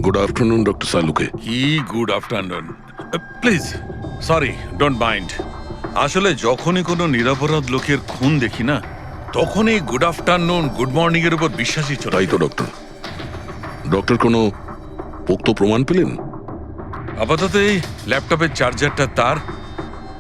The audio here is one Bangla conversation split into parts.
গুড আফটারনুন ডক্টর সালুকে। কি good afternoon. Please sorry, don't mind. আসলে যখনই কোনো নিরপরাধ লোকের খুন দেখি না, তখনই গুড আফটারনুন গুড মর্নিং এর উপর বিশ্বাসই চলে তাই তো যায়। ডক্টর। ডক্টর কোনো পোক্ত প্রমাণ পেলেন? আপাতত এই ল্যাপটপের চার্জারটা তার,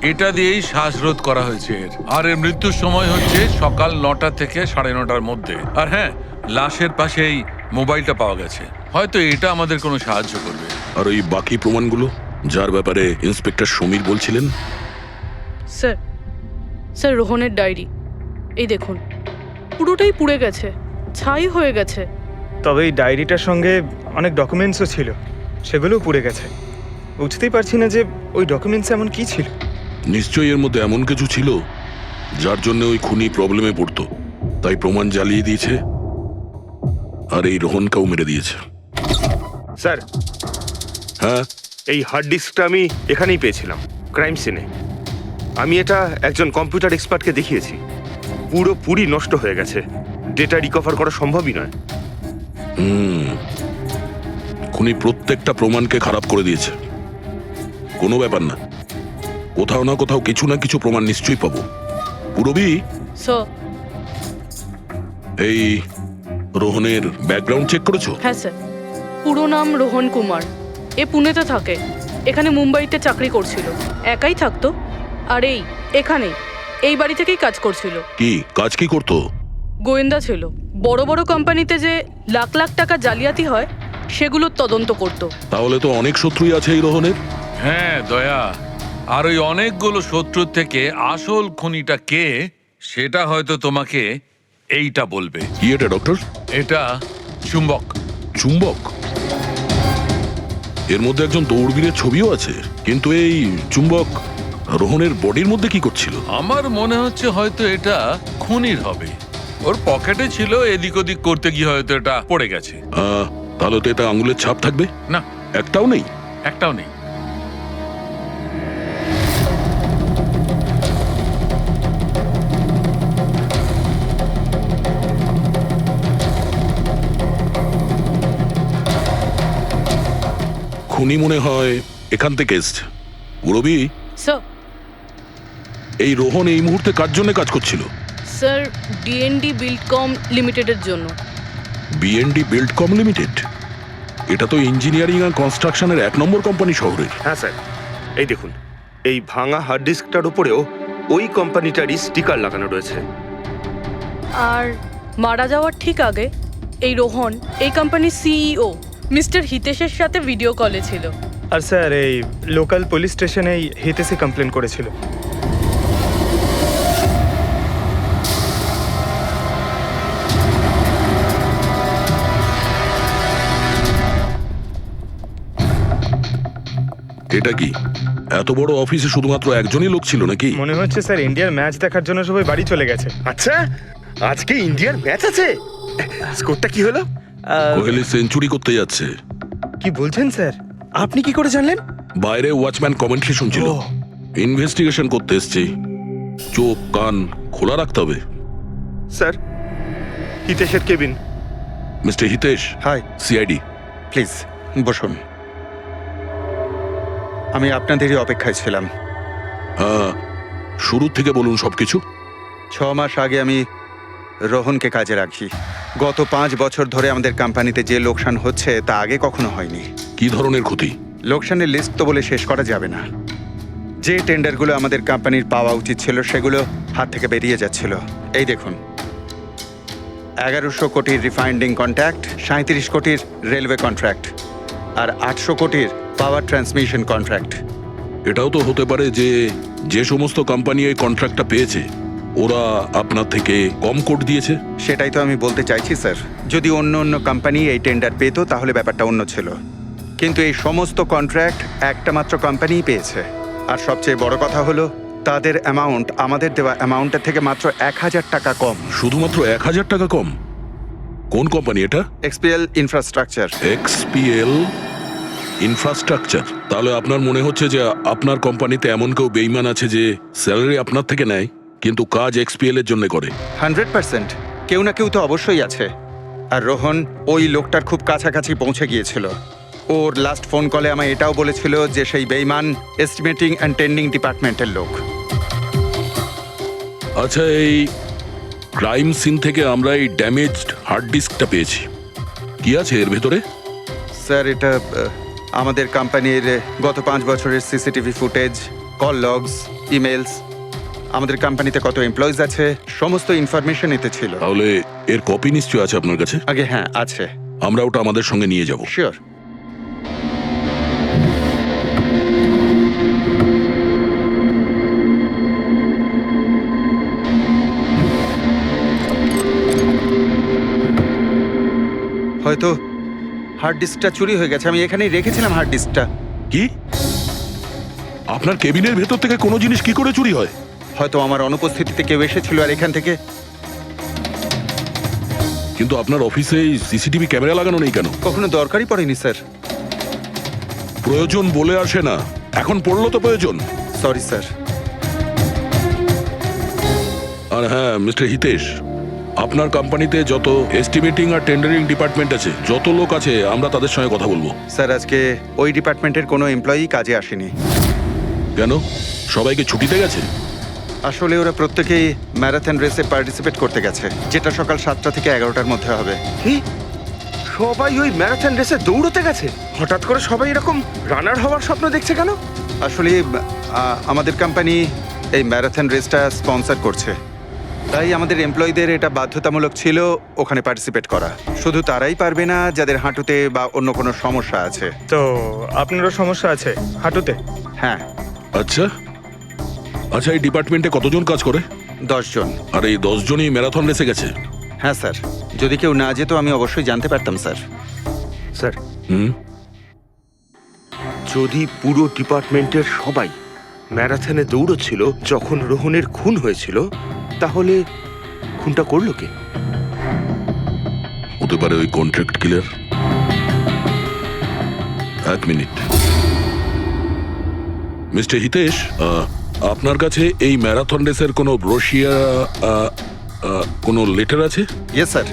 এটা দিয়েই শ্বাসরোধ করা হয়েছে এর। আর এর মৃত্যুর সময় হচ্ছে সকাল 9টা থেকে 9:30টার মধ্যে। আর হ্যাঁ, লাশের পাশে এই মোবাইলটা পাওয়া গেছে। হয়তো এটা আমাদের কোনো সাহায্য করবে। আর ওই বাকি প্রমাণগুলো যার ব্যাপারে ইন্সপেক্টর সমীর বলছিলেন? স্যার স্যার রোহনের ডায়েরি এই দেখুন, পুরোটাই পুড়ে গেছে, ছাই হয়ে গেছে। তবে এই ডায়েরিটার সঙ্গে অনেক ডকুমেন্টসও ছিল, সেগুলোও পুড়ে গেছে। বুঝতেই পারছি না যে ওই ডকুমেন্টস এমন কি ছিল। নিশ্চয়ই এর মধ্যে এমন কিছু ছিল যার জন্য ওই খুনি প্রবলেমে পড়তো, তাই প্রমাণ জ্বালিয়ে দিয়েছে আর এই রোহনকেও মেরে দিয়েছে। স্যার, হ্যাঁ, এই হার্ড ডিস্কটা আমি এখানেই পেয়েছিলাম, ক্রাইম সিনে। আমি এটা একজন কম্পিউটার এক্সপার্টকে দেখিয়েছি। পুরোপুরি নষ্ট হয়ে গেছে, ডেটা রিকভার করা সম্ভবই নয়। খুনি প্রত্যেকটা প্রমাণকে খারাপ করে দিয়েছে। কোনো ব্যাপার না, কোথাও না কোথাও কিছু না কিছু প্রমাণ নিশ্চয়ই পাবো। পুরবি, স্যার। এই রোহনের ব্যাকগ্রাউন্ড চেক করেছো? হ্যাঁ স্যার, পুরো নাম রোহন কুমার। এ পুনেতে থাকে, এখানে মুম্বাইতে চাকরি করছিল, একাই থাকতো। আর এখানেই এই বাড়ি থেকেই কাজ করছিল। কি কাজ কি করতো? গোয়েন্দা ছিল। বড় বড় কোম্পানিতে যে লাখ লাখ টাকা জালিয়াতি হয় সেগুলোর তদন্ত করত। তাহলে তো অনেক শত্রুই আছে এই রোহনের। হ্যাঁ দয়া, আর ওই অনেকগুলো শত্রুর থেকে আসল খুনিটা কে সেটা হয়তো তোমাকে এইটা বলবে। কি এটা ডক্টর? এটা চুম্বক। চুম্বক? এর মধ্যে একজন দৌড়বীরের ছবিও আছে, কিন্তু এই চুম্বক রোহনের বডির মধ্যে কি করছিল? আমার মনে হচ্ছে হয়তো এটা খুনির হবে। ওর পকেটে ছিল, এদিক ওদিক করতে গিয়ে হয়তো এটা পড়ে গেছে। তাহলে তো এটা আঙুলের ছাপ থাকবে। না, একটাও নেই। একটাও নেই। খুনি মনে হয় এখান থেকে এসছে। রবি, স্যার। এই রোহন এই মুহূর্তে কার জন্য কাজ করছিল? স্যার, ডিএনডি বিল্ডকম লিমিটেডের জন্য। BND Buildcom limited? এটা তো ইঞ্জিনিয়ারিং আর কনস্ট্রাকশনের 1 নম্বর কোম্পানি শহরের। হ্যাঁ স্যার, এই দেখুন, এই ভাঙা হার্ড ডিস্কটার উপরেও ওই কোম্পানিটারই স্টিকার লাগানো রয়েছে। আর মারা যাওয়ার ঠিক আগে এই রোহন এই কোম্পানির সিইও মিস্টার হিতেশের সাথে ভিডিও কলে ছিল। আর স্যার, এই লোকাল পুলিশ স্টেশনেই হিতেশে কমপ্লেন করেছিল। এটা কি এত বড় অফিসে শুধুমাত্র একজনই লোক ছিল নাকি? মনে হচ্ছে স্যার ইন্ডিয়ার ম্যাচ দেখার জন্য সবাই বাড়ি চলে গেছে। আচ্ছা, আজকে ইন্ডিয়ার ম্যাচ আছে? স্কোরটা কি হলো? কোহলি সেঞ্চুরি করতে যাচ্ছে। কি বলছেন স্যার? আপনি কি করে জানলেন? বাইরে ওয়াচম্যান কমেন্ট্রি শুনছিল। ইনভেস্টিগেশন করতে এসেছি, চোখ কান খোলা রাখতে হবে। স্যার, হিতেশের cabin. Mister Hitesh, hi, CID. Please বসুন। আমি আপনাদেরই অপেক্ষায় ছিলাম। শুরু থেকে বলুন সবকিছু। 6 মাস আগে আমি রোহনকে কাজে রাখি। গত 5 বছর ধরে আমাদের কোম্পানিতে যে লোকসান হচ্ছে তা আগে কখনো হয়নি। কি ধরনের ক্ষতি? লোকসানের লিস্ট তো বলে শেষ করা যাবে না। যে টেন্ডারগুলো আমাদের কোম্পানির পাওয়া উচিত ছিল সেগুলো হাত থেকে বেরিয়ে যাচ্ছিল। এই দেখুন, 1100 কোটির রিফাইন্ডিং কন্ট্রাক্ট, 37 কোটির রেলওয়ে কন্ট্রাক্ট আর 800 কোটির পাওয়ার ট্রান্সমিশন কন্ট্রাক্ট। এটাও তো হতে পারে যে যে সমস্ত কোম্পানি এই কন্ট্রাক্টটা পেয়েছে ওরা আপনার থেকে কম কোট দিয়েছে। সেটাই তো আমি বলতে চাইছি স্যার। যদি অন্য অন্য কোম্পানি এই টেন্ডার পেতো তাহলে ব্যাপারটা অন্য ছিল, কিন্তু এই সমস্ত কন্ট্রাক্ট একটা মাত্র কোম্পানিই পেয়েছে। আর সবচেয়ে বড় কথা হলো তাদের অ্যামাউন্ট আমাদের দেওয়া অ্যামাউন্টের থেকে মাত্র 1000 টাকা কম। শুধুমাত্র 1000 টাকা কম? কোন কোম্পানি এটা? XPL infrastructure. XPL infrastructure? তাহলে আপনার মনে হচ্ছে যে আপনার কোম্পানিতে এমন কেউ বেইমান আছে যে স্যালারি আপনার থেকে নেয় কিন্তু কাজ এক্সপিএল এর জন্য করে? 100% কেউ না কেউ তো অবশ্যই আছে। আর রোহন ওই লোকটার খুব কাছাকাছি পৌঁছে গিয়েছিল। ওর লাস্ট ফোন কলে আমায় এটাও বলেছিল যে সেই বেইমান এস্টিমেটিং অ্যান্ড টেন্ডিং ডিপার্টমেন্টের লোক। আচ্ছা, এই ক্রাইম সিন থেকে আমরা এই ড্যামেজড হার্ড ডিস্কটা পেয়েছি। কি আছে এর ভেতরে? স্যার, এটা আমাদের কোম্পানির গত 5 বছরের CCTV footage, call logs, emails, আমাদের কোম্পানিতে কত এমপ্লয়িজ আছে, সমস্ত ইনফরমেশন এতে ছিল। তাহলে এর কপি নিশ্চয় আছে আপনার কাছে? আগে হ্যাঁ, আছে। আমরা ওটা আমাদের সঙ্গে নিয়ে যাব। শিওর। হয়তো হার্ড ডিস্কটা চুরি হয়ে গেছে। আমি এখানেই রেখেছিলাম হার্ড ডিস্কটা। কি? আপনার কেবিনের ভেতর থেকে কোনো জিনিস কি করে চুরি হয়? হয়তো আমার অনুপস্থিতিতে কেউ এসেছিল আর এখান থেকে। কিন্তু আপনার অফিসে সিসিটিভি ক্যামেরা লাগানো নেই কেন? কখনো দরকারই পড়েনি স্যার। প্রয়োজন বলে আসে না, এখন পড়লো তো প্রয়োজন। Sorry sir. আর হ্যাঁ, মিস্টার হিতেশ, আপনার কোম্পানিতে যত এস্টিমেটিং আর টেন্ডারিং ডিপার্টমেন্ট আছে, যত লোক আছে, আমরা তাদের সঙ্গে কথা বলবো। স্যার, আজকে ওই ডিপার্টমেন্টের কোনো এমপ্লয়ি কাজে আসেনি। কেন? সবাইকে ছুটিতে গেছে? আসলে ওরা প্রত্যেকেই ম্যারাথন রেসে পার্টিসিপেট করতে গেছে, যেটা সকাল 7টা থেকে 11টার মধ্যে হবে। কি? সবাই ওই ম্যারাথন রেসে দৌড়তে গেছে? হঠাৎ করে সবাই এরকম রানার হওয়ার স্বপ্ন দেখছে কেন? আসলে আমাদের কোম্পানি এই ম্যারাথন রেসটা স্পন্সর করছে, তাই আমাদের এমপ্লয়ীদের এটা বাধ্যতামূলক ছিল ওখানে পার্টিসিপেট করা। শুধু তারাই পারবে না যাদের হাঁটুতে বা অন্য কোনো সমস্যা আছে। তো আপনারও সমস্যা আছে হাঁটুতে? হ্যাঁ। আচ্ছা আচ্ছা, এই ডিপার্টমেন্টে কতজন কাজ করে? 10 জন। আর এই 10 জনই ম্যারাথন রেসে গেছে? হ্যাঁ স্যার, যদি কেউ না যেত আমি অবশ্যই জানতে পারতাম স্যার। স্যার, হুম, যদি পুরো ডিপার্টমেন্টের সবাই ম্যারাথনে দৌড়চ্ছিল যখন রোহনের খুন হয়েছিল, তাহলে খুনটা করলো কে? হতে পারে ওই কন্ট্রাক্ট কিলার। এক মিনিট, মিস্টার হিতেশ, আপনার কাছে এই ম্যারাথন রেসের কোনো ব্রোশিয়া, কোনো লেটার আছে? ইয়েস স্যার,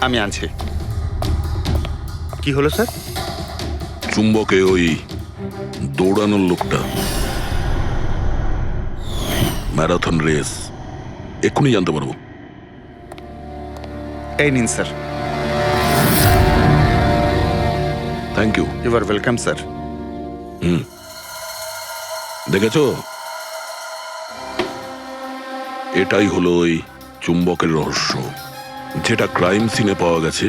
আমি আনছি। কি হলো স্যার? চুম্বকে ওই দৌড়ানোর লোকটা, ম্যারাথন রেস, এক্ষুনি জানতে পারবো। এই নিন sir. Thank you. You are welcome sir. দেখেছো, এটাই হলো ওই চুম্বকের রহস্য। যেটা ক্রাইম সিনে পাওয়া গেছে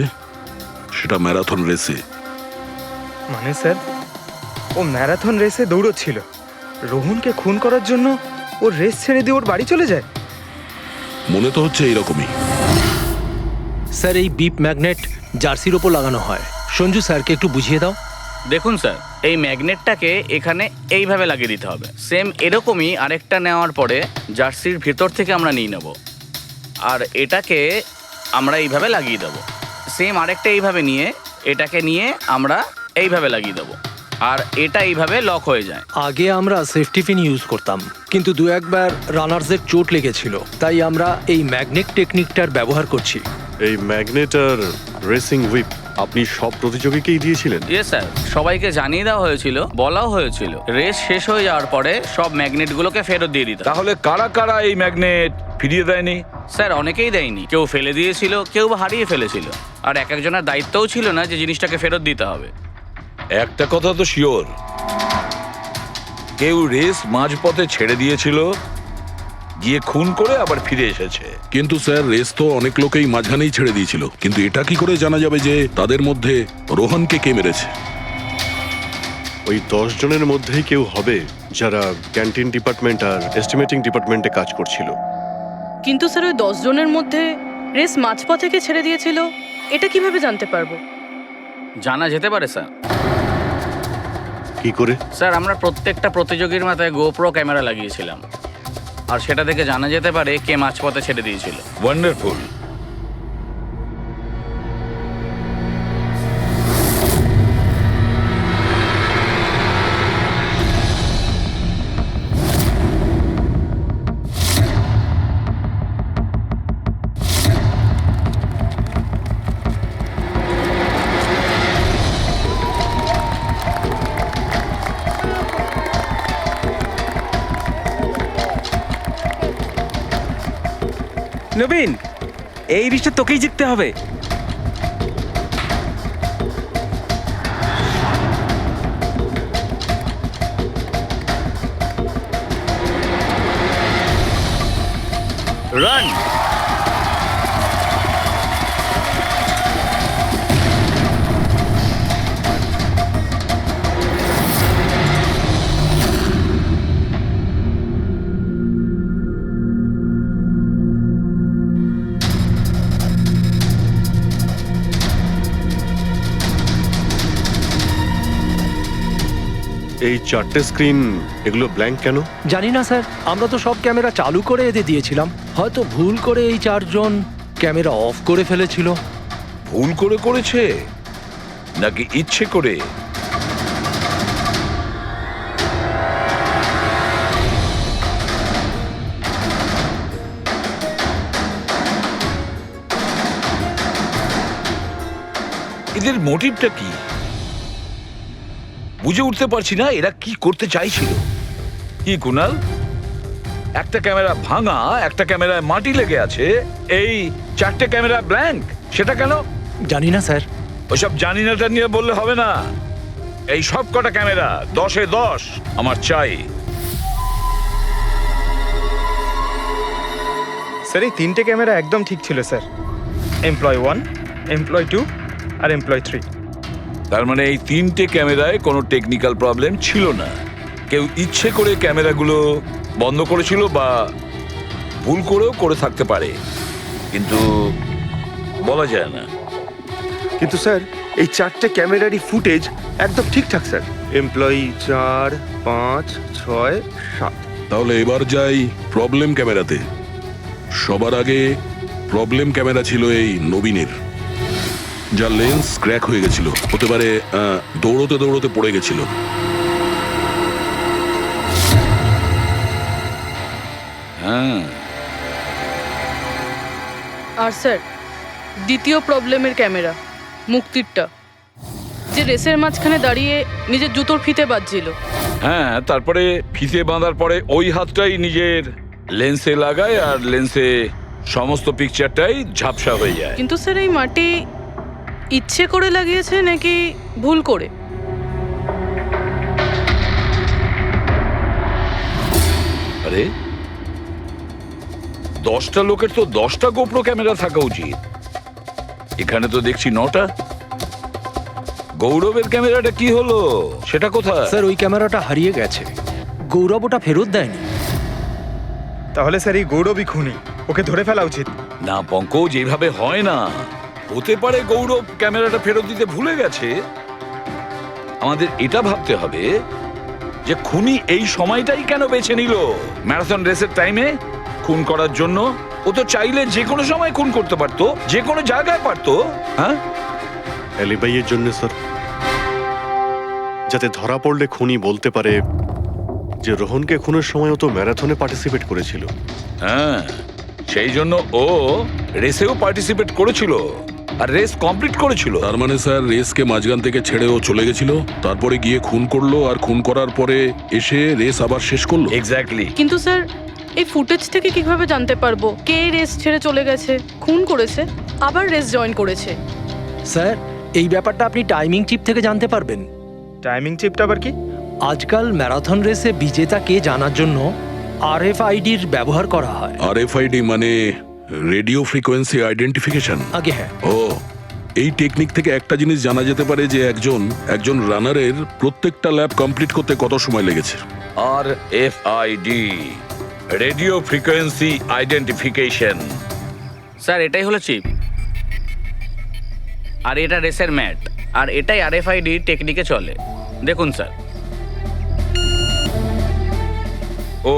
সেটা ম্যারাথন রেসে। মানে স্যার, ও ম্যারাথন রেসে দৌড়চ্ছিল, রোহনকে খুন করার জন্য ওর রেস ছেড়ে দিয়ে ওর বাড়ি চলে যায়। মনে তো হচ্ছে এইরকমই। স্যার, এই বিপ ম্যাগনেট জার্সির ওপর লাগানো হয়। সঞ্জু স্যারকে একটু বুঝিয়ে দাও। দেখুন স্যার, এই ম্যাগনেটটাকে এখানে এইভাবে লাগিয়ে দিতে হবে। সেম এরকমই আরেকটা নেওয়ার পরে জার্সির ভেতর থেকে আমরা নিয়ে নেব, আর এটাকে আমরা এইভাবে লাগিয়ে দেবো। সেম আরেকটা এইভাবে নিয়ে এটাকে নিয়ে আমরা এইভাবে লাগিয়ে দেবো, আর এটা এইভাবে লক হয়ে যায়। আগে আমরা সেফটি পিন ইউজ করতাম, কিন্তু 2-1 রানার্সদের চোট লেগেছিল, তাই আমরা এই ম্যাগনেট টেকনিকটার ব্যবহার করছি। এই ম্যাগনেট আর রেসিং হুইপ আপনি সব প্রতিযোগীকেই দিয়েছিলেন? ইয়েস স্যার, সবাইকে জানিয়ে দেওয়া হয়েছিল, বলাও হয়েছিল রেস শেষ হয়ে যাওয়ার পরে সব ম্যাগনেটগুলোকে ফেরত দিয়ে দিতে। তাহলে কারা কারা এই ম্যাগনেট ফিরিয়ে দেয়নি? স্যার, অনেকেই দেয়নি, কেউ ফেলে দিয়েছিল, কেউ বা হারিয়ে ফেলেছিল, আর এক একজনের দায়িত্বও ছিল না যে জিনিসটাকে ফেরত দিতে হবে। একটা কথা তো শিওর, কেউ রেস মাঝপথে ছেড়ে দিয়েছিল, গিয়ে খুন করে আবার ফিরে এসেছে। কিন্তু স্যার, রেস তো অনেক লোকেই মাঝখানেই ছেড়ে দিয়েছিল, কিন্তু এটা কি করে জানা যাবে যে তাদের মধ্যে রোহনকে কে মেরেছে? ওই 10 জনের মধ্যেই কেউ হবে যারা ক্যান্টিন ডিপার্টমেন্ট আর এস্টিমেটিং ডিপার্টমেন্টে কাজ করছিল। কিন্তু স্যার, ওই 10 জনের মধ্যে রেস মাঝপথ থেকে ছেড়ে দিয়েছিল, এটা কিভাবে জানতে পারবো? জানা যেতে পারে স্যার। কি করে? স্যার, আমরা প্রত্যেকটা প্রতিযোগীর মাথায় গোপ্রো ক্যামেরা লাগিয়েছিলাম, আর সেটা থেকে জানা যেতে পারে কে মাঝপথে ছেড়ে দিয়েছিল। ওয়ান্ডারফুল। নবীন, এই রিশটা তোকেই জিততে হবে। রান। এই চারটে স্ক্রিন এগুলো ব্ল্যাঙ্ক কেন? জানি না স্যার, আমরা তো সব ক্যামেরা চালু করে এদের দিয়েছিলাম। হয়তো ভুল করে এই চারজন ক্যামেরা অফ করে ফেলেছিল। ভুল করে করেছে নাকি ইচ্ছে করে? এদের মোটিভটা কি বুঝে উঠতে পারছি না। এরা কি করতে চাইছিল? কি কুনাল, একটা ক্যামেরা ভাঙা, একটা ক্যামেরায় মাটি লেগে আছে, এই চারটে ক্যামেরা ব্ল্যাঙ্ক, সেটা কেন? জানি না স্যার। ওইসব জানি নাটা নিয়ে বললে হবে না। এই সব কটা ক্যামেরা 10-এ 10 আমার চাই। স্যার, এই তিনটে ক্যামেরা একদম ঠিক ছিল স্যার। এমপ্লয় 1, এমপ্লয় 2 আর এমপ্লয় 3। তার মানে এই তিনটে ক্যামেরায় কোনো টেকনিক্যাল প্রবলেম ছিল না। কেউ ইচ্ছে করে ক্যামেরাগুলো বন্ধ করেছিল বা ভুল করেও করে থাকতে পারে, কিন্তু বলা যায় না। কিন্তু স্যার, এই চারটে ক্যামেরারই ফুটেজ একদম ঠিকঠাক স্যার। এমপ্লয়ি 4, 5, 6, 7। তাহলে এবার যাই প্রবলেম ক্যামেরাতে। সবার আগে প্রবলেম ক্যামেরা ছিল এই নবীনের, যার লেন্স ক্র্যাক হয়ে গেছিল। হতে পারে দৌড়তে দৌড়তে পড়ে গেছিল। হ্যাঁ, আর স্যার, দ্বিতীয় প্রবলেমের ক্যামেরা, মুক্তিরটা, যে রেসের মাঝখানে দাঁড়িয়ে নিজের জুতোর ফিতে বাজছিল। হ্যাঁ, তারপরে ফিতে বাঁধার পরে ওই হাতটাই নিজের লেন্সে লাগায় আর লেন্সে সমস্ত পিকচারটাই ঝাপসা হয়ে যায়। কিন্তু স্যার, এই মাটি ইচ্ছে করে লাগিয়েছে নাকি ভুল করে? আরে 10টা লোকের তো 10টা গোপ্রো ক্যামেরা থাকা উচিত, এখানে তো দেখছি 9টা। গৌরবের ক্যামেরাটা কি হলো, সেটা কোথায়? স্যার, ওই ক্যামেরাটা হারিয়ে গেছে। গৌরব ওটা ফেরত দেয়নি। তাহলে স্যার এই গৌরবই খুনি, ওকে ধরে ফেলা উচিত। না পঙ্কজ, এইভাবে হয় না। হতে পারে গৌরব ক্যামেরাটা ফেরত দিতে ভুলে গেছে। আমাদের এটা ভাবতে হবে যে খুনি এই সময়টাই কেন বেছে নিল ম্যারাথন রেসের টাইমে খুন করার জন্য। ও তো চাইলে যে কোনো সময় খুন করতে পারতো, যে কোনো জায়গায় পারতো। হ্যাঁ, অ্যালিবাইয়ের জন্য স্যার, যাতে ধরা পড়লে খুনি বলতে পারে যে রোহনকে খুনের সময় ও তো ম্যারাথনে পার্টিসিপেট করেছিল। হ্যাঁ, সেই জন্য ও রেসেও পার্টিসিপেট করেছিল আর রেস কমপ্লিট করেছিল। তার মানে স্যার, রেসকে মাঝখান থেকে ছেড়ে ও চলে গেছিল, তারপরে গিয়ে খুন করলো, আর খুন করার পরে এসে রেস আবার শেষ করলো। এক্স্যাক্টলি। কিন্তু স্যার, এই ফুটেজ থেকে কিভাবে জানতে পারবো কে রেস ছেড়ে চলে গেছে, খুন করেছে, আবার রেস জয়েন করেছে? স্যার, এই ব্যাপারটা আপনি টাইমিং চিপ থেকে জানতে পারবেন। টাইমিং চিপটা আবার কি? আজকাল ম্যারাথন রেসে বিজেতা কে জানার জন্য RFIDর ব্যবহার করা হয়। RFID মানে রেডিও ফ্রিকোয়েন্সি আইডেন্টিফিকেশন। আগে হ্যাঁ। ও, এই টেকনিক থেকে একটা জিনিস জানা যেতে পারে যে একজন রানারের প্রত্যেকটা ল্যাব কমপ্লিট করতে কত সময় লেগেছে। RFID, radio frequency identification. Sir, এটাই হলো চিপ, আর এটা রেসের ম্যাট, আর এটাই RFID টেকনিকে চলে। দেখুন স্যার। ও,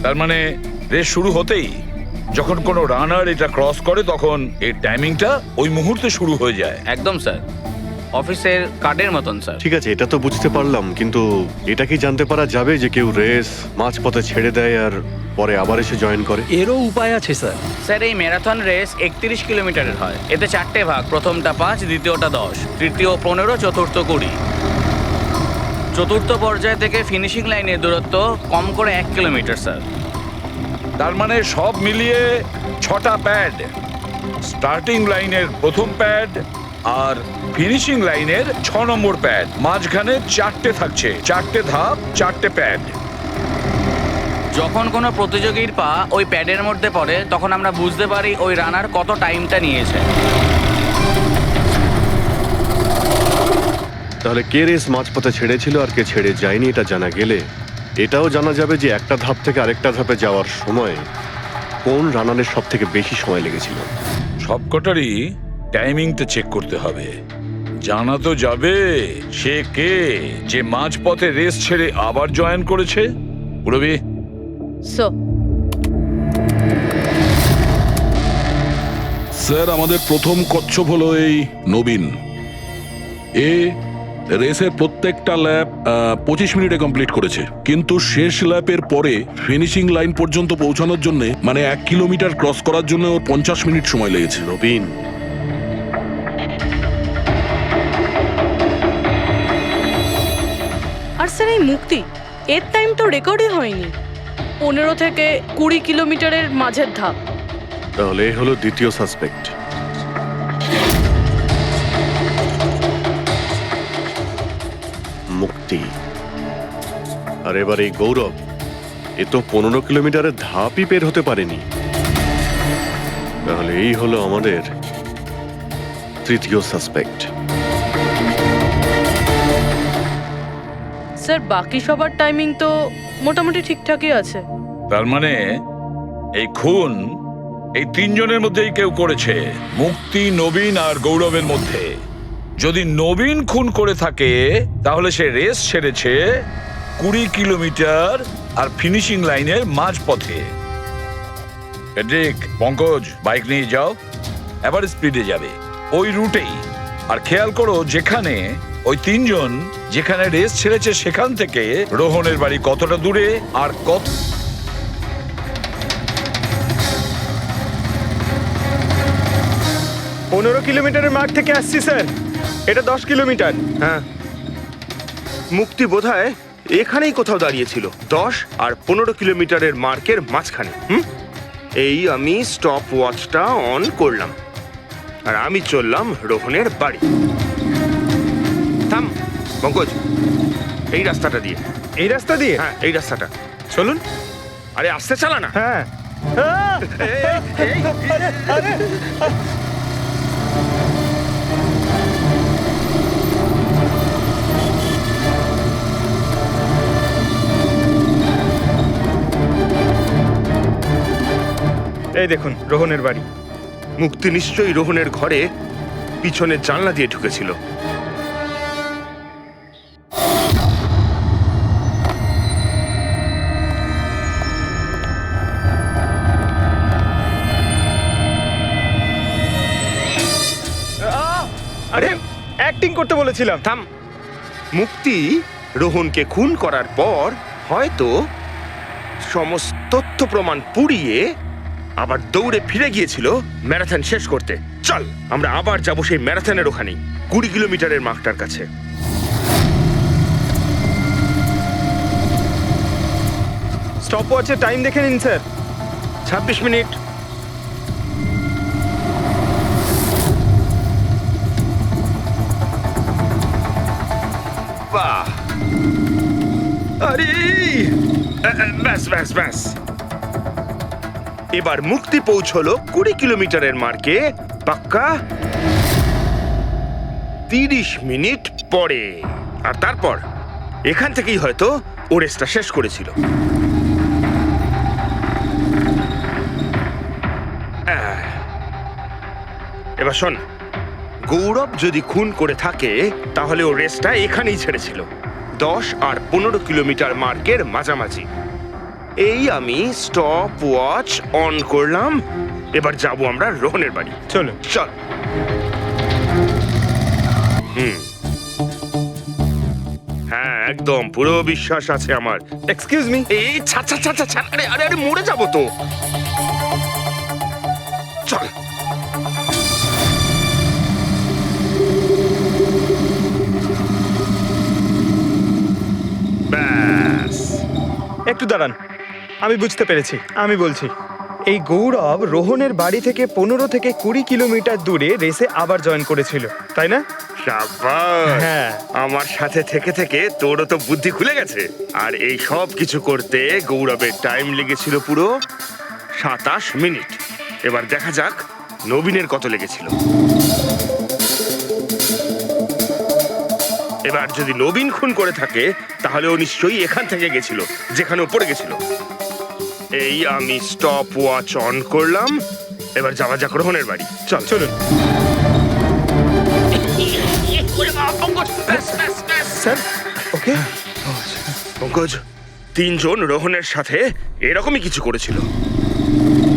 তার মানে রেস শুরু হতেই যখন কোনো রানার এটা ক্রস করে তখন এই টাইমিংটা ওই মুহূর্তে শুরু হয়ে যায়। একদম স্যার, অফিসের কার্ডের মতন স্যার। ঠিক আছে, এটা তো বুঝতে পারলাম, কিন্তু এটা কি জানতে পারা যাবে যে কেউ রেস মাঝপথে ছেড়ে দেয় আর পরে আবার এসে জয়েন করে? এরও উপায় আছে স্যার। স্যার, এই ম্যারাথন রেস 31 কিলোমিটারের হয়। এতে 4টে ভাগ, প্রথমটা 5, দ্বিতীয়টা 10, তৃতীয় 15, চতুর্থ 20। চতুর্থ পর্যায় থেকে ফিনিশিং লাইনের দূরত্ব কম করে 1 কিলোমিটার স্যার। তার মানে সব মিলিয়ে 6টা প্যাড। স্টার্টিং লাইনের প্রথম প্যাড আর ফিনিশিং লাইনের 6 নম্বর প্যাড। মাঝখানে 4টে থাকছে, 4টে ধাপ, 4টে প্যাড। যখন কোনো প্রতিযোগীর পা ওই প্যাডের মধ্যে পড়ে তখন আমরা বুঝতে পারি ওই রানার কত টাইমটা নিয়েছে। তাহলে কে রেস মাঝপথে ছেড়েছিল আর কে ছেড়ে যায়নি এটা জানা গেলে এটাও জানা যাবে যে একটা ধাপ থেকে আরেকটা ধাপে যাওয়ার সময় কোন রানারের সব থেকে বেশি সময় লেগেছিল। সবকটারই টাইমিংটা চেক করতে হবে। জানা তো যাবে সে কে যে মাঝপথে রেস ছেড়ে আবার জয়েন করেছে। পুরবি, স্যার, আমাদের প্রথম কচ্ছপ হলো এই নবীন। এ রেসের প্রত্যেকটা ল্যাপ 25 মিনিটে কমপ্লিট করেছে, কিন্তু শেষ ল্যাপের পরে ফিনিশিং লাইন পর্যন্ত পৌঁছানোর জন্য, মানে 1 কিলোমিটার ক্রস করার জন্য ওর 50 মিনিট সময় লেগেছে। নবীন, আর স্যার এই মুক্তি, এর টাইম তো রেকর্ডই হয়নি। 15 থেকে 20 কিলোমিটারের মাঝের ধাপ। তাহলে এ হলো দ্বিতীয় সাসপেক্ট। মুক্তি। আর এবার এই গৌরব, এ তো 15 কিলোমিটারের ধাপই বের হতে পারেনি। তাহলে এই হলো আমাদের তৃতীয় সাসপেক্ট। স্যার, বাকি সবার টাইমিং তো মোটামুটি ঠিকঠাকই আছে। তার মানে এই খুন এই 3 জনের মধ্যেই কেউ করেছে, মুক্তি, নবীন আর গৌরবের মধ্যে। যদি নবীন খুন করে থাকে তাহলে সে রেস ছেড়েছে 20 কিলোমিটার আর ফিনিশিং লাইনের মাঝপথে। পেড্রিক, পঙ্কজ, বাইক নিয়ে যাও, এবার স্পিডে যাবে ওই রুটেই। আর খেয়াল করো যেখানে ওই 3 জন যেখানে রেস ছেড়েছে সেখান থেকে রোহনের বাড়ি কতটা দূরে আর কত। 15 কিলোমিটারের মার্ক থেকে আসছি স্যার। এটা 10 কিলোমিটার। হ্যাঁ, মুক্তি বোধহয় এখানেই কোথাও দাঁড়িয়েছিল, 10 আর 15 কিলোমিটারের মার্কের মাঝখানে। এই আমি স্টপ ওয়াচটা অন করলাম আর আমি চললাম রোহনের বাড়ি। থাম পঙ্কজ, এই রাস্তাটা দিয়ে। এই রাস্তা দিয়ে? হ্যাঁ, এই রাস্তাটা। চলুন। আরে আস্তে চালা না। হ্যাঁ। এই দেখুন রোহনের বাড়ি। মুক্তি নিশ্চয়ই রোহনের ঘরে পিছনের জানলা দিয়ে ঢুকেছিল। আরে অ্যাক্টিং করতে বলেছিলাম। থাম। মুক্তি রোহনকে খুন করার পর হয়তো সমস্ত তথ্য প্রমাণ পুড়িয়ে আবার দৌড়ে ফিরে গিয়েছিল ম্যারাথন শেষ করতে। চল আমরা আবার যাব সেই ম্যারাথনের ওখানেই, 20 কিলোমিটারের মার্কটার কাছে। স্টপ ওয়াচে টাইম দেখে নিন স্যার। 26 মিনিট। বাহ, আরে ব্যাস ব্যাস ব্যাস। এবার মুক্তি পৌঁছলো 20 কিলোমিটারের মার্কে পাক্কা 30 মিনিট পরে। আর তারপর এখান থেকেই হয়তো ও রেসটা শেষ করেছিল। এবার শোন, গৌরব যদি খুন করে থাকে তাহলে ও রেসটা এখানেই ছেড়েছিল, 10 আর 15 কিলোমিটার মার্কের মাঝামাঝি। এই আমি স্টপ ওয়াচ অন করলাম। এবার যাব আমরা রোহনের বাড়ি। চলো। চল। হ্যাঁ, একদম পুরো বিশ্বাস আছে আমার। Excuse me. এই ছা ছা ছা ছা, আরে আরে আরে মরে যাবো তো। চল। ব্যাস। একটু দাঁড়ান, আমি বুঝতে পেরেছি, আমি বলছি। এই গৌরব রোহনের বাড়ি থেকে 15 থেকে 20 কিলোমিটার দূরে রেসে আবার জয়েন করেছিল, তাই না? শাবাশ! হ্যাঁ। আমার সাথে থেকে থেকে তোরও তো বুদ্ধি খুলে গেছে। আর এই সব কিছু করতে গৌরবের টাইম লেগেছিল পুরো 27 মিনিট। এবার দেখা যাক নবীনের কত লেগেছিল। এবার যদি নবীন খুন করে থাকে তাহলে ও নিশ্চয়ই এখান থেকে গেছিল, যেখানে ও পড়ে গেছিল। এই আমি স্টপ ওয়াচ অন করলাম। এবার যাওয়া যাক রোহনের বাড়ি। চল চলুন। স্যার, ওকে। পঙ্কজ, 3 জন রোহনের সাথে এরকমই কিছু করেছিল।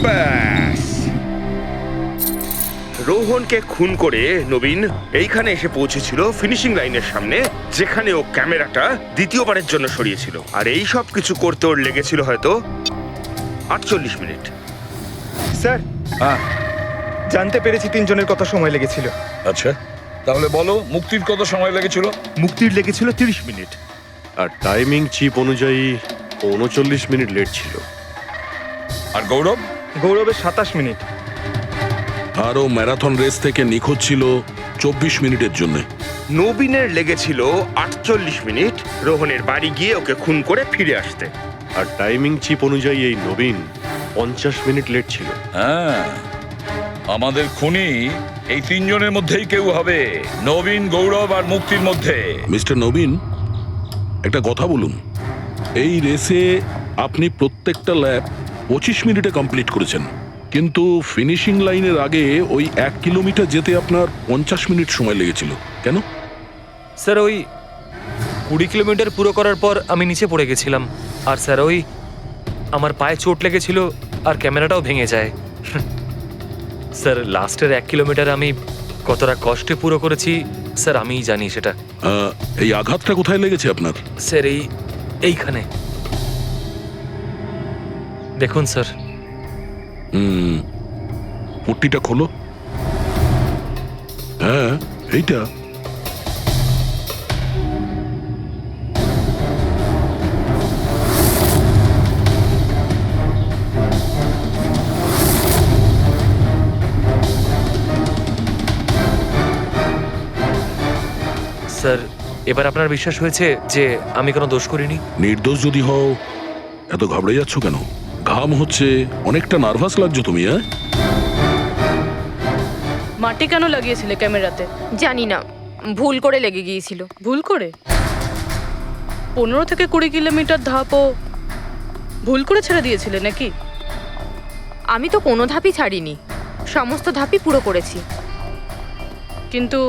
ব্যাস, রোহনকে খুন করে নবীন এইখানে এসে পৌঁছেছিল ফিনিশিং লাইনের সামনে, যেখানে ও ক্যামেরাটা দ্বিতীয়বারের জন্য সরিয়েছিল। আর এই সব কিছু করতে ওর লেগেছিল হয়তো 48 মিনিট। স্যার, হ্যাঁ, জানতে পেরেছি 3 জনের কত সময় লেগেছিল। আচ্ছা, তাহলে বলো মুক্তির কত সময় লেগেছিল? মুক্তির লেগেছিল 30 মিনিট। আর টাইমিং চিপ অনুযায়ী 39 মিনিট লেট ছিল। আর গৌরব? গৌরবের 27 মিনিট। আর ও ম্যারাথন রেস থেকে নিখোঁজ ছিল 24 মিনিটের জন্য। নবীনের লেগেছিল 48 মিনিট রোহনের বাড়ি গিয়ে ওকে খুন করে ফিরে আসতে। আর টাইমিং চিপ অনুযায়ী এই নবীন 50 মিনিট লেট ছিল। হ্যাঁ, আমাদের খুনি এই 3 জনের মধ্যেই কেউ হবে, নবীন, গৌরব আর মুক্তির মধ্যে। মিস্টার নবীন, একটা কথা বলুন। এই রেসে আপনি প্রত্যেকটা ল্যাপ 25 মিনিটে কমপ্লিট করেছেন, কিন্তু ফিনিশিং লাইনের আগে ওই 1 কিলোমিটার যেতে আপনার 50 মিনিট সময় লেগেছিল। কেন? স্যার, ওই 20 কিলোমিটার পুরো করার পর আমি নিচে পড়ে গেছিলাম। আর স্যার, ওই আমার পায়ে চোট লেগেছিল আর ক্যামেরাটাও ভেঙে যায়। স্যার, লাস্টের 1 কিলোমিটার আমি কতটা কষ্টে পুরো করেছি স্যার আমিই জানি সেটা। এই আঘাতটা কোথায় লেগেছে আপনার? স্যার, এইখানে দেখুন স্যার। পট্টিটা খোলো। হ্যাঁ, এইটা। স্যার, এবার আপনার বিশ্বাস হয়েছে যে আমি কোনো দোষ করিনি? নির্দোষ যদি হও, এত ঘাবড়ে যাচ্ছ কেন? ঘাম হচ্ছে, অনেকটা নার্ভাস লাগছো তুমি। হ্যাঁ, মাটি কেন লাগিয়েছিলে ক্যামেরাতে? জানি না, ভুল করে লেগে গিয়েছিল। ভুল করে? 15 থেকে 20 কিলোমিটার ধাপও ভুল করে ছেড়ে দিয়েছিলে নাকি? আমি তো কোনো ধাপই ছাড়িনি, সমস্ত ধাপই পুরো করেছি। কিন্তু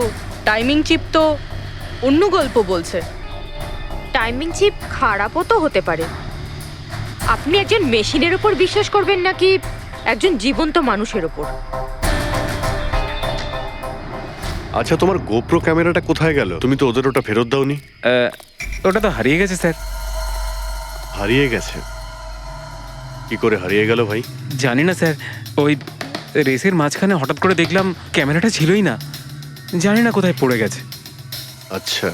টাইমিং চিপ তো অন্য গল্প বলছে। টাইমিং চিপ খারাপও তো হতে পারে। আপনি একজন মেশিনের উপর বিশ্বাস করবেন নাকি একজন জীবন্ত মানুষের উপর? আচ্ছা, তোমার গোপ্রো ক্যামেরাটা কোথায় গেল? তুমি তো ওদের ওটা ফেরত দাওনি। ওটা তো হারিয়ে গেছে স্যার। হারিয়ে গেছে? কি করে হারিয়ে গেল ভাই? জানি না স্যার, ওই রেসের মাঝখানে হঠাৎ করে দেখলাম ক্যামেরাটা ছিলই না, জানি না কোথায় পড়ে গেছে। আচ্ছা,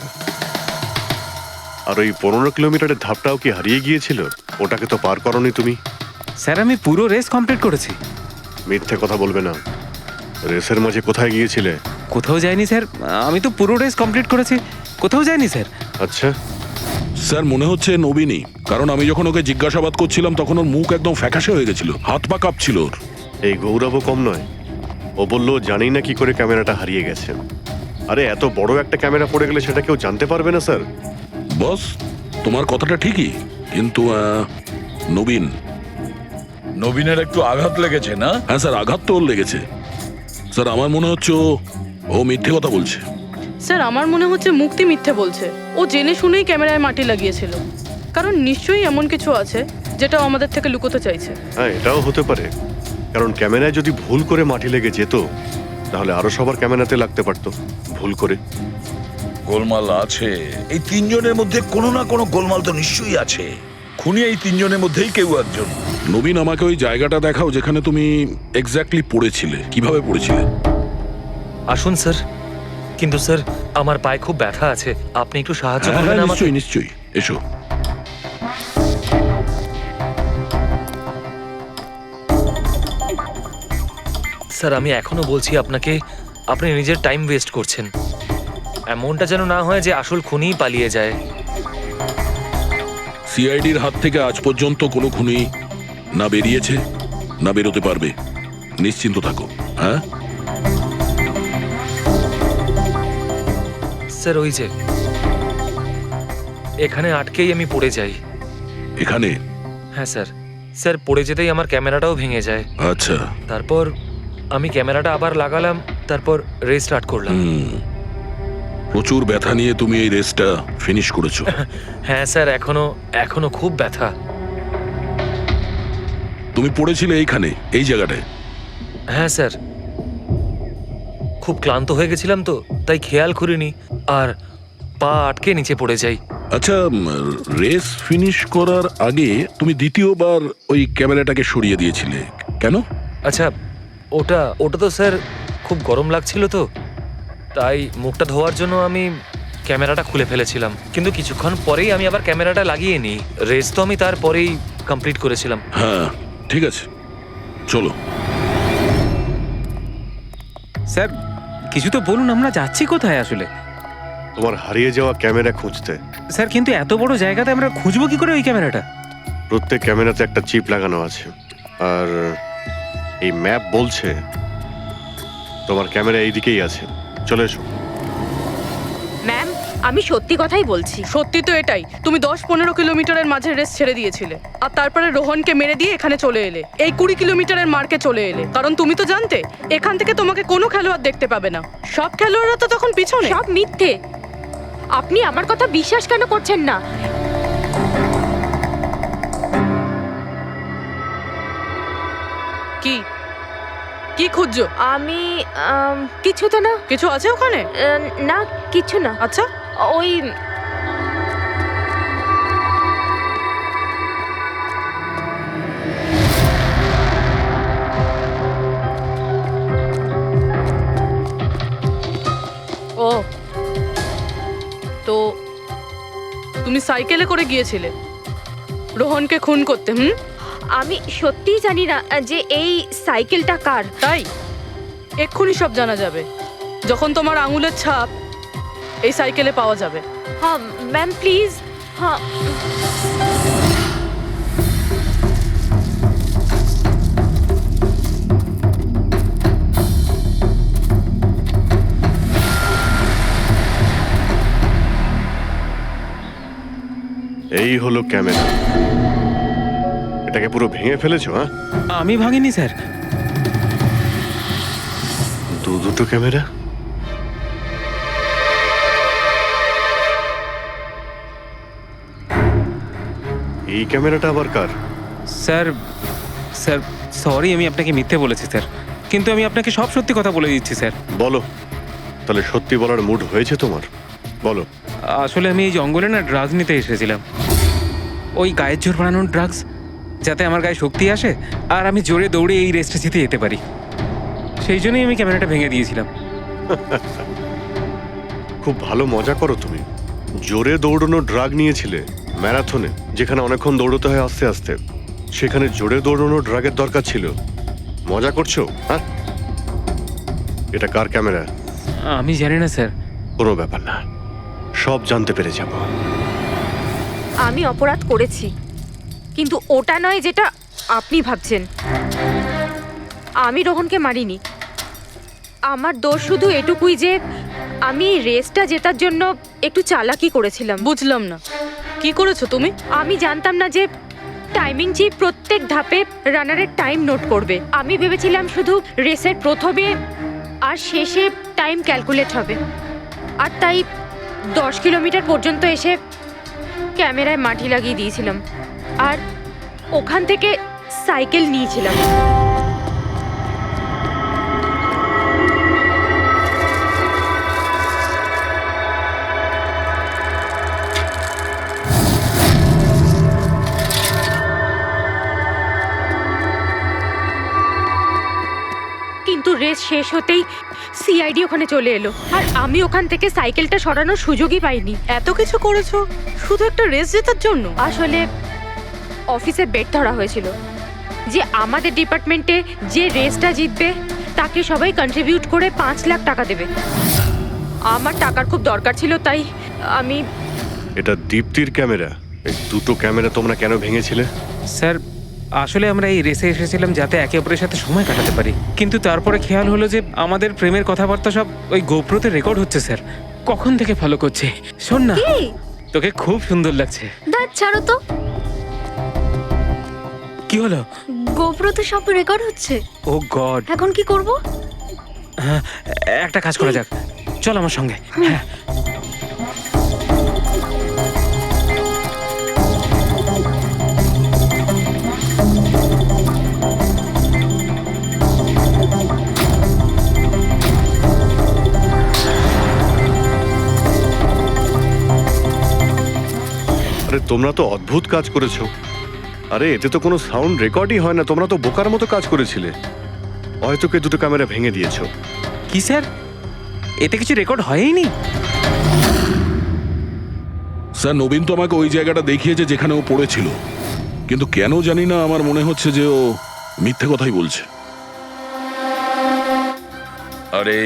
আর ওই 15 কিলোমিটারের ধাপটাও কি হারিয়ে গিয়েছিল? ওটাকে তো পার করনি তুমি। স্যার, আমি পুরো রেস কমপ্লিট করেছি। মিথ্যে কথা বলবে না। রেসের মাঝে কোথায় গিয়েছিলে? কোথাও যাইনি স্যার, আমি তো পুরো রেস কমপ্লিট করেছি, কোথাও যাইনি স্যার। আচ্ছা, স্যার, মনে হচ্ছে নবীনই, কারণ আমি যখন ওকে জিজ্ঞাসাবাদ করছিলাম তখন ওর মুখ একদম ফ্যাকাশে হয়ে গেছিল, হাত পা কাঁপছিল ওর। এই গৌরবও কম নয়। ও বললো জানি না কি করে ক্যামেরাটা হারিয়ে গেছে। আরে, এত বড় একটা ক্যামেরা পড়ে গেলে সেটা কেউ জানতে পারবে না স্যার। বস, তোমার কথাটা ঠিকই, কিন্তু নবীনের একটু আঘাত লেগেছে না? হ্যাঁ স্যার, আঘাত তো ওর লেগেছে। স্যার, আমার মনে হচ্ছে ও মিথ্যে কথা বলছে। স্যার, আমার মনে হচ্ছে মুক্তি মিথ্যে বলছে। ও জেনে শুনেই ক্যামেরায় মাটি লাগিয়েছিল, কারণ নিশ্চয়ই এমন কিছু আছে যেটা ও আমাদের থেকে লুকোতে চাইছে। হ্যাঁ, এটাও হতে পারে, কারণ ক্যামেরায় যদি ভুল করে মাটি লেগে যেত তাহলে আরো সবার ক্যামেরাতে লাগতে পারতো ভুল করে। গোলমাল আছে এই 3 জনের মধ্যে, কোনো না কোনো গোলমাল তো নিশ্চয়ই আছে। খুনি এই 3 জনের মধ্যেই কেউ একজন। নবীন, আমাকে ওই জায়গাটা দেখাও যেখানে তুমি এক্স্যাক্টলি পড়েছিলে। কিভাবে পড়েছিলে? আসুন স্যার। কিন্তু স্যার, আমার পায়ে খুব ব্যথা আছে, আপনি একটু সাহায্য করবেন আমাকে? নিশ্চয়ই নিশ্চয়ই, এসো। স্যার আমি এখনো বলছি আপনাকে, আপনি নিজের টাইম ওয়েস্ট করছেন। এমনটা যেন না হয় যে আসল খুনিই পালিয়ে যায়। সিআইডির হাত থেকে আজ পর্যন্ত কোনো খুনি না বেরিয়েছে না বেরোতে পারবে, নিশ্চিন্ত থাকো। হ্যাঁ, স্যার ওই যে এখানে আটকেই আমি পড়ে যাই। এখানে? হ্যাঁ স্যার, স্যার পড়ে যেতেই আমার ক্যামেরাটাও ভেঙে যায়। আচ্ছা। তারপর আমি ক্যামেরাটা আবার লাগালাম, তারপর রেস স্টার্ট করলাম। প্রচুর ব্যথা নিয়ে তুমি এই রেসটা ফিনিশ করেছো। হ্যাঁ স্যার, এখনো খুব ব্যথা। তুমি পড়েছিলে এইখানে, এই জায়গাটায়? হ্যাঁ স্যার, খুব ক্লান্ত হয়ে গেছিলাম তো, তাই খেয়াল করিনি আর পা আটকে নিচে পড়ে যাই। আচ্ছা, রেস ফিনিশ করার আগে তুমি দ্বিতীয়বার ওই ক্যামেরাটাকে সরিয়ে দিয়েছিলে কেন? আচ্ছা, ওটা তো স্যার খুব গরম লাগছিল তো, তাই মুখটা ধোয়ার জন্য আমি ক্যামেরাটা খুলে ফেলেছিলাম। কিন্তু কিছুক্ষণ পরেই আমি আবার ক্যামেরাটা লাগিয়ে নিই। রেস তো আমি তারপরেই কমপ্লিট করেছিলাম। হ্যাঁ ঠিক আছে, চলো। স্যার কিছু তো বলুন, আমরা যাচ্ছি কোথায় আসলে? তোমার হারিয়ে যাওয়া ক্যামেরা খুঁজতে। স্যার কিন্তু এত বড় জায়গাতে আমরা খুঁজবো কি করে ওই ক্যামেরাটা? প্রত্যেক ক্যামেরাতে একটা চিপ লাগানো আছে, আর এই ম্যাপ বলছে তোমার ক্যামেরা এইদিকেই আছে। চলে এসো। ম্যাম, আমি সত্যি কথাই বলছি। সত্যি তো এটাই, তুমি 10-15 কিলোমিটারের মাঝে রেস ছেড়ে দিয়েছিলে আর তারপরে রোহনকে মেরে দিয়ে এখানে চলে এলে, এই 20 কিলোমিটারের মার্কে চলে এলে। কারণ তুমি তো জানতে এখান থেকে তোমাকে কোনো খেলোয়াড় দেখতে পাবে না, সব খেলোয়াড়রা তো তখন পিছনে। সব মিথ্যে। আপনি আমার কথা বিশ্বাস কেন করছেন না? কি কি খুঁজছো? আমি কিছু তো না। কিছু আছে ওখানে? না, কিছু না। আচ্ছা, ওই ও তো তুমি সাইকেলে করে গিয়েছিলে রোহনকে খুন করতে? আমি সত্যিই জানি না যে এই সাইকেলটা কার। তাই এক্ষুনি সব জানা যাবে যখন তোমার আঙুলের ছাপ এই সাইকেলে পাওয়া যাবে। হ্যাঁ ম্যাম, প্লিজ। হ্যাঁ, এই হলো ক্যামেরা। এটাকে পুরো ভেঙে ফেলেছো? হ্যাঁ, আমি ভাঙিনি স্যার। দুটো ক্যামেরা। এই ক্যামেরাটা আবার কার? স্যার স্যার সরি, আমি আপনাকে মিথ্যে বলেছি স্যার, কিন্তু আমি আপনাকে সব সত্যি কথা বলে দিচ্ছি স্যার। বলো, তাহলে সত্যি বলার মুড হয়েছে তোমার? বলো। আসলে আমি এই জঙ্গলে না ড্রাগস নিতে এসেছিলাম, ওই গায়ের জোর বানানোর ড্রাগস, যাতে আমার গায়ে শক্তি আসে আর আমি জোরে দৌড়ে এই রেসটা জিতে যেতে পারি। সেই জন্যই আমি ক্যামেরাটা ভেঙে দিয়েছিলাম। খুব ভালো মজা করো তুমি। জোরে দৌড়ানো ড্রাগ নিয়েছিলে ম্যারাথনে, যেখানে অনেকক্ষণ দৌড়তে হয় আস্তে আস্তে, সেখানে জোরে দৌড়ানো ড্রাগের দরকার ছিল। মজা করছো? হ্যাঁ, এটা কার ক্যামেরা? আমি জানি না স্যার। কোনো ব্যাপার না, সব জানতে পেরে যাব। আমি অপরাধ করেছি, কিন্তু ওটা নয় যেটা আপনি ভাবছেন। আমি রোহনকে মারিনি। আমার দোষ শুধু এটুকুই যে আমি রেসটা জেতার জন্য একটু চালাকি করেছিলাম। বুঝলাম না, কি করেছো তুমি? আমি জানতাম না যে টাইমিং চিপ প্রত্যেক ধাপে রানারের টাইম নোট করবে। আমি ভেবেছিলাম শুধু রেসের প্রথমে আর শেষে টাইম ক্যালকুলেট হবে, আর তাই 10 কিলোমিটার পর্যন্ত এসে ক্যামেরায় মাটি লাগিয়ে দিয়েছিলাম আর ওখান থেকে সাইকেল নিয়েছিলাম। কিন্তু রেস শেষ হতেই সিআইডি ওখানে চলে এলো আর আমি ওখান থেকে সাইকেলটা সরানোর সুযোগই পাইনি। এত কিছু করেছো শুধু একটা রেস জেতার জন্য? আসলে অফিসে বেট ধরা হয়েছিল যে আমাদের ডিপার্টমেন্টে যে রেসটা জিতবে তাকে সবাই কন্ট্রিবিউট করে 5 লাখ টাকা দেবে। আমার টাকার খুব দরকার ছিল, তাই আমি এটা দীপ্তির ক্যামেরা। এই দুটো ক্যামেরা তোমরা কেন ভেঙেছিলে? স্যার আসলে আমরা এই রেসে এসেছিলাম যাতে একে অপরের সাথে সময় কাটাতে পারি, কিন্তু তারপরে খেয়াল হলো যে আমাদের প্রেমের কথাবার্তা সব ওই গোপ্রোতে রেকর্ড হচ্ছে স্যার। কখন থেকে ফলো করছে। শোন না, তোকে খুব সুন্দর লাগছে। দাঁত ছাড়ো তো। কি হলো? গোপ্রোতে সব রেকর্ড হচ্ছে। ও গড, এখন কি করব? একটা কাজ করা যাক, চল আমার সঙ্গে। হ্যাঁ আরে তোমরা তো অদ্ভুত কাজ করেছো। আরে এতে তো কোনো সাউন্ড রেকর্ডই হয় না। তোমরা তো বোকার মতো কাজ করেছিলে। হয়তো কে দুটো ক্যামেরা ভেঙে দিয়েছো। কি স্যার, এতে কিছু রেকর্ড হয়নি? স্যার, নবীন তো আমাকে ওই জায়গাটা দেখিয়েছে যেখানে ও পড়েছিল, কিন্তু কেন জানি না আমার মনে হচ্ছে যে ও মিথ্যে কথাই বলছে। আরে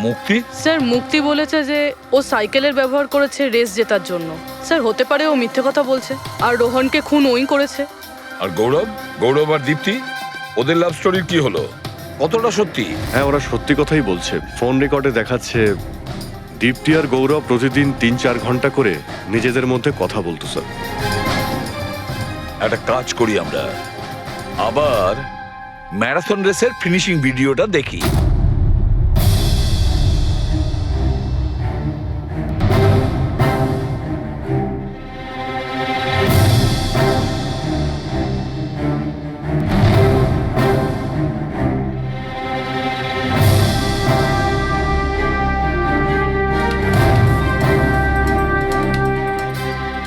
মুক্তি, স্যার মুক্তি বলেছে যে ও সাইকেলের ব্যবহার করেছে রেস জেতার জন্য। স্যার হতে পারে ও মিথ্যে কথা বলছে, আর রোহনকে খুন ওই করেছে। আর গৌরব আর দীপ্তি, ওদের লাভ স্টোরির কি হলো? কতটা সত্যি? হ্যাঁ, ওরা সত্যি কথাই বলছে। ফোন রেকর্ডে দেখাচ্ছে দীপ্তি আর গৌরব প্রতিদিন 3-4 ঘন্টা করে নিজেদের মধ্যে কথা বলতো স্যার। একটা কাজ করি আমরা, আবার ম্যারাথন রেসের ফিনিশিং ভিডিওটা দেখি।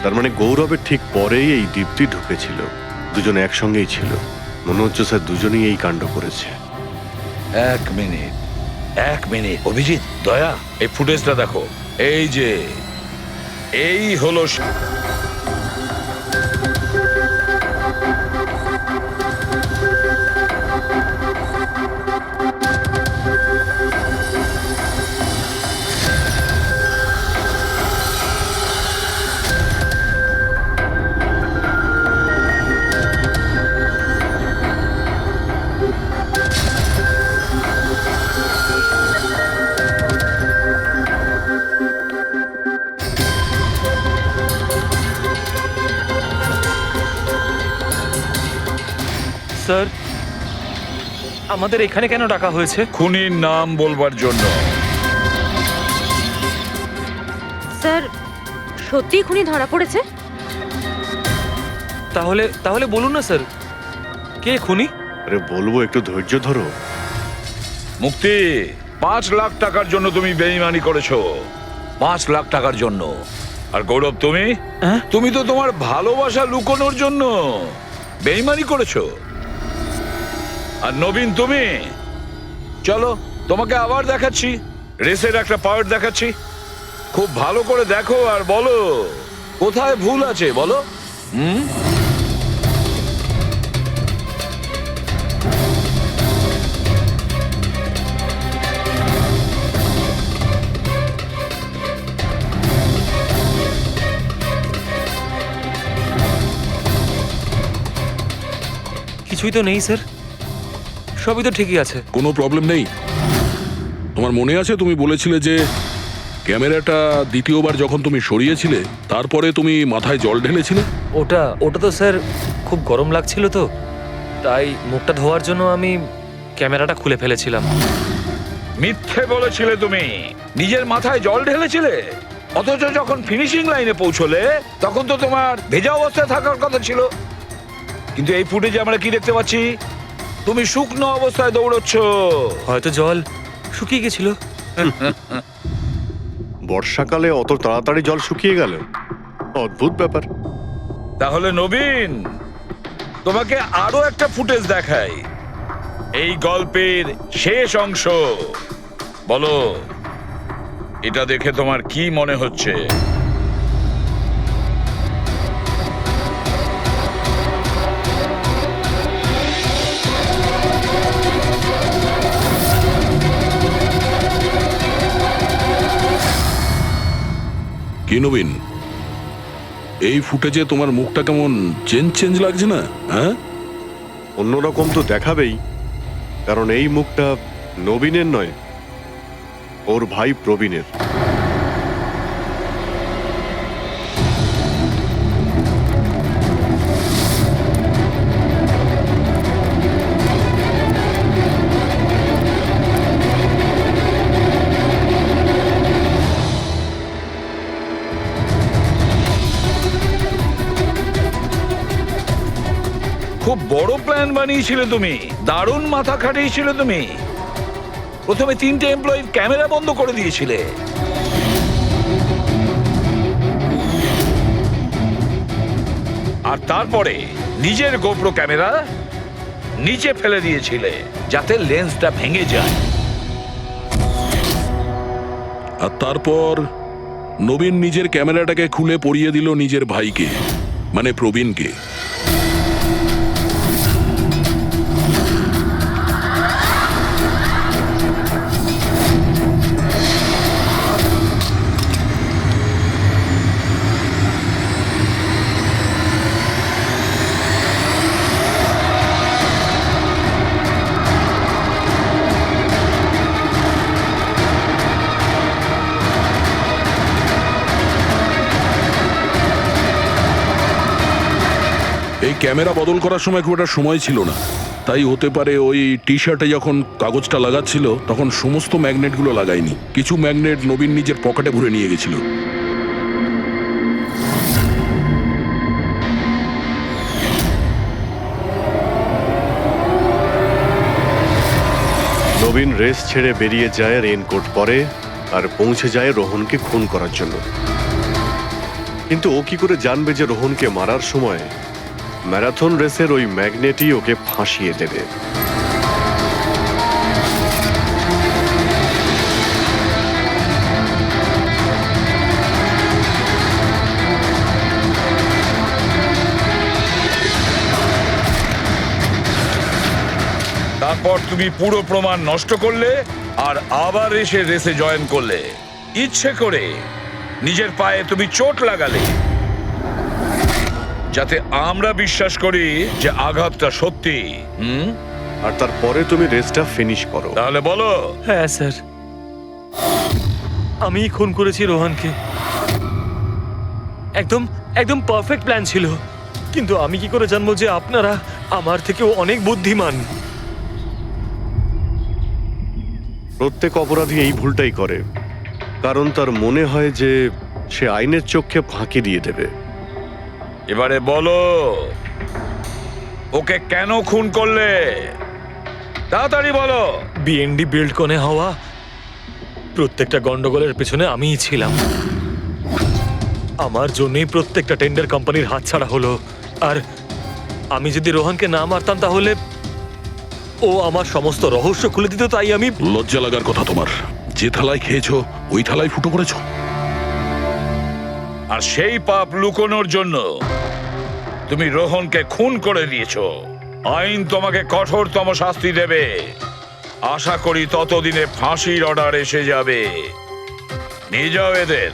তার মানে গৌরবের ঠিক পরেই এই দীপ্তি ঢুকেছিল। দুজনে একসঙ্গেই ছিল। মনে হচ্ছে স্যার দুজনেই এই কাণ্ড করেছে। এক মিনিট অভিজিৎ, দয়া, এই ফুটেজটা দেখো। এই যে এই হলো স্যার, আমাদের এখানে কেন ডাকা হয়েছে? খুনির নাম বলবার জন্য। স্যার সত্যি খুনি ধরা পড়েছে? তাহলে বলুন না স্যার, কে খুনি? আরে বলবো, একটু ধৈর্য ধরো। মুক্তি, 5 লাখ টাকার জন্য তুমি বেইমানি করেছো। 5 লাখ টাকার জন্য। আর গৌরব, তুমি তো তোমার ভালোবাসা লুকোনোর জন্য বেইমানি করেছো। আর নবীন, তুমি চলো, তোমাকে আবার দেখাচ্ছি, রেসের একটা পার্ট দেখাচ্ছি। খুব ভালো করে দেখো আর বলো কোথায় ভুল আছে, বলো। কিছুই তো নেই স্যার, সবই তো ঠিকই আছে। কোনো প্রবলেম নেই। তোমার মনে আছে তুমি বলেছিলে যে ক্যামেরাটা দ্বিতীয়বার যখন তুমি সরিয়েছিলে তারপরে তুমি মাথায় জল ঢেলেছিলে? ওটা তো স্যার খুব গরম লাগছিল, তো তাই মুখটা ধোয়ার জন্য আমি ক্যামেরাটা খুলে ফেলেছিলাম। মিথ্যে বলেছিলে তুমি, নিজের মাথায় জল ঢেলেছিলে। অথচ যখন ফিনিশিং লাইনে পৌঁছলে তখন তো তোমার ভেজা অবস্থায় থাকার কথা ছিল। কিন্তু এই ফুটেজে আমরা কি দেখতে পাচ্ছি? তুমি শুকনো অবস্থায় দৌড়চ্ছ। হয়তো জল শুকিয়ে গেছিল। বর্ষাকালে অত তাড়াতাড়ি জল শুকিয়ে গেল? অদ্ভুত ব্যাপার। তাহলে নবীন, তোমাকে আরো একটা ফুটেজ দেখাই, এই গল্পের শেষ অংশ। বলো, এটা দেখে তোমার কি মনে হচ্ছে? কি নবীন, এই ফুটেজে তোমার মুখটা কেমন চেঞ্জ লাগছে না? হ্যাঁ, অন্যরকম তো দেখাবেই, কারণ এই মুখটা নবীনের নয়, ওর ভাই প্রবীণের। খুব বড় প্ল্যান বানিয়েছিলে তুমি, দারুণ মাথা খাটিয়েছিলে তুমি। প্রথমে 3টে এমপ্লয়ির ক্যামেরা বন্ধ করে দিয়েছিলে, আর তারপরে নিজের গোপ্রো ক্যামেরা নিচে ফেলে দিয়েছিলে যাতে লেন্সটা ভেঙে যায়। আর তারপর নবীন নিজের ক্যামেরাটাকে খুলে পরিয়ে দিল নিজের ভাইকে, মানে প্রবীণকে। এই ক্যামেরা বদল করার সময় খুব একটা সময় ছিল না, তাই হতে পারে ওই টি শার্টে যখন কাগজটা লাগাচ্ছিল তখন সমস্ত ম্যাগনেটগুলো লাগায়নি, কিছু ম্যাগনেট নবীন নিজের পকেটে ভরে নিয়ে গেছিল। নবীন রেস ছেড়ে বেরিয়ে যায় রেইনকোট পরে, আর পৌঁছে যায় রোহনকে খুন করার জন্য। কিন্তু ও কি করে জানবে যে রোহনকে মারার সময় ম্যারাথন রেসের ওই ম্যাগনেটই ওকে ফাঁসিয়ে দেবে? তারপর তুমি পুরো প্রমাণ নষ্ট করলে আর আবার এসে রেসে জয়েন করলে। ইচ্ছে করে নিজের পায়ে তুমি চোট লাগালে যাতে আমরা বিশ্বাস করি যে আঘাতটা সত্যি। আর তারপরে তুমি রেসটা ফিনিশ করো। তাহলে বলো। হ্যাঁ স্যার, আমি খুন করেছি রোহনকে। একদম একদম পারফেক্ট প্ল্যান ছিল, কিন্তু আমি কি করে জানবো যে আপনারা আমার থেকেও অনেক বুদ্ধিমান? প্রত্যেক অপরাধী এই ভুলটাই করে, কারণ তার মনে হয় যে সে আইনের চোখে ফাঁকি দিয়ে দেবে। এবারে বলো, ওকে কেন খুন করলে? তাড়াতাড়ি বলো। বিএনডি বিল্ডকনে হওয়া প্রত্যেকটা গন্ডগোলের পেছনে আমিই ছিলাম। আমার জন্যই প্রত্যেকটা টেন্ডার কোম্পানির হাতছাড়া হলো। আর আমি যদি রোহনকে না মারতাম তাহলে ও আমার সমস্ত রহস্য খুলে দিত। তাই আমি... লজ্জা লাগার কথা তোমার, যে থালায় খেয়েছো ওই থালায় ফুটো করেছো। আর সেই পাপ লুকোনোর জন্য তুমি রোহনকে খুন করে দিয়েছো। আইন তোমাকে কঠোরতম শাস্তি দেবে। আশা করি ততদিনে ফাঁসির অর্ডার এসে যাবে। নিয়ে যাও এদের।